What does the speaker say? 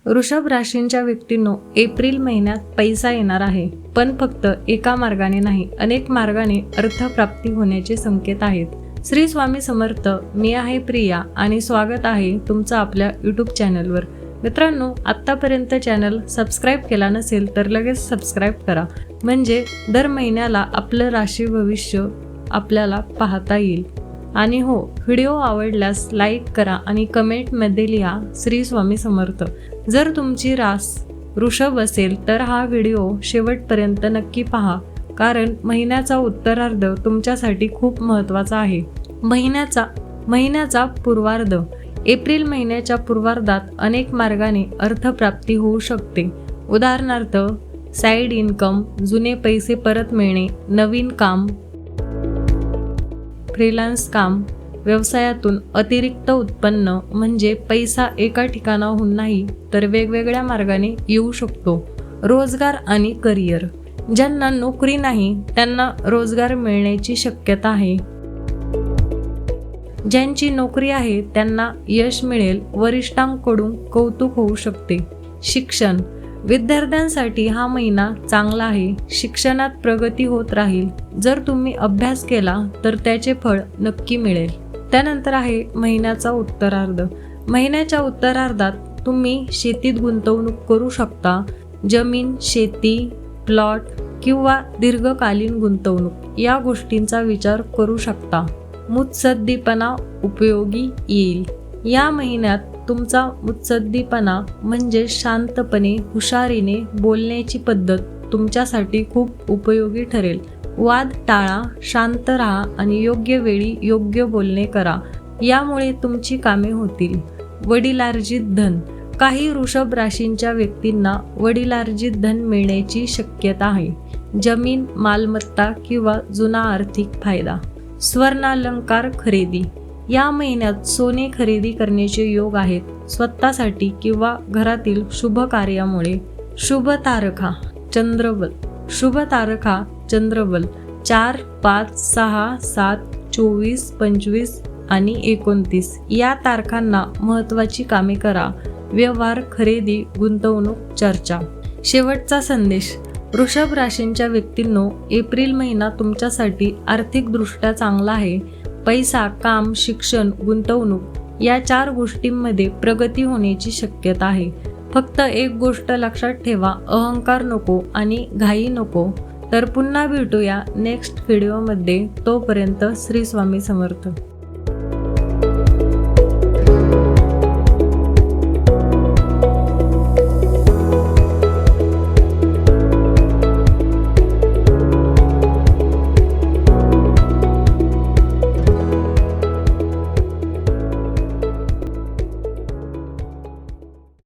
वृषभ राशींच्या व्यक्तींनो, एप्रिल महिन्यात पैसा येणार आहे, पण फक्त एका मार्गाने नाही, अनेक मार्गाने अर्थप्राप्ती होण्याचे संकेत आहेत. श्री स्वामी समर्थ. मी आहे प्रिया आणि स्वागत आहे तुमचं आपल्या यूट्यूब चॅनलवर. मित्रांनो, आत्तापर्यंत चॅनल सबस्क्राईब केला नसेल तर लगेच सबस्क्राईब करा, म्हणजे दर महिन्याला आपलं राशी भविष्य आपल्याला पाहता येईल. आणि हो, व्हिडिओ आवडल्यास लाईक करा आणि कमेंटमध्ये लिहा श्री स्वामी समर्थ. जर तुमची रास वृषभ असेल तर हा व्हिडिओ शेवटपर्यंत नक्की पहा, कारण महिन्याचा उत्तरार्ध तुमच्यासाठी खूप महत्त्वाचा आहे. महिन्याचा पूर्वार्ध. एप्रिल महिन्याच्या पूर्वार्धात अनेक मार्गाने अर्थप्राप्ती होऊ शकते. उदाहरणार्थ, साईड इन्कम, जुने पैसे परत मिळणे, नवीन काम, फ्रीलान्स काम, व्यवसायातून अतिरिक्त उत्पन्न, म्हणजे पैसा एका ठिकाणाहून नाही तर वेगवेगळ्या मार्गाने येऊ शकतो. रोजगार आणि करिअर. ज्यांना नोकरी नाही त्यांना रोजगार मिळण्याची शक्यता आहे. ज्यांची नोकरी आहे त्यांना यश मिळेल, वरिष्ठांकडून कौतुक होऊ शकते. शिक्षण. विद्यार्थ्यांसाठी हा महिना चांगला आहे. शिक्षणात प्रगती होत राहील. जर तुम्ही अभ्यास केला तर त्याचे फळ नक्की मिळेल. त्यानंतर आहे महिन्याचा उत्तरार्ध. महिन्याच्या उत्तरार्धात तुम्ही शेतीत गुंतवणूक करू शकता. जमीन, शेती, प्लॉट किंवा दीर्घकालीन गुंतवणूक या गोष्टींचा विचार करू शकता. मुत्सद्दीपणा उपयोगी येईल. या महिन्यात तुमचा मुत्सद्दीपणा म्हणजे शांतपणे, हुशारीने बोलण्याची पद्धत तुमच्यासाठी खूप उपयोगी ठरेल. वाद टाळा, शांत राहा आणि योग्य वेळी योग्य बोलणे करा. यामुळे तुमची कामे होतील. वडिलार्जित धन. काही वृषभ राशींच्या व्यक्तींना वडिलार्जित धन मिळण्याची शक्यता आहे. जमीन, मालमत्ता किंवा जुना आर्थिक फायदा. स्वर्णालंकार खरेदी. या महिन्यात सोने खरेदी करण्याचे योग आहेत, स्वतःसाठी किंवा घरातील शुभ कार्यामुळे. शुभ तारखा चंद्रबल. शुभ तारखा चंद्रबल 4, 5, 6, 7, 24, 25 आणि 29 या तारखांना महत्त्वाची कामे करा. व्यवहार, खरेदी, गुंतवणूक, चर्चा. शेवटचा संदेश. वृषभ राशींच्या व्यक्तींनो, एप्रिल महिना तुमच्यासाठी आर्थिकदृष्ट्या चांगला आहे. पैसा, काम, शिक्षण, गुंतवणूक या 4 गोष्टींमध्ये प्रगती होण्याची शक्यता आहे. फक्त एक गोष्ट लक्षात ठेवा, अहंकार नको आणि घाई नको. तर पुन्हा भेटूया नेक्स्ट व्हिडिओमध्ये. तोपर्यंत श्री स्वामी समर्थ.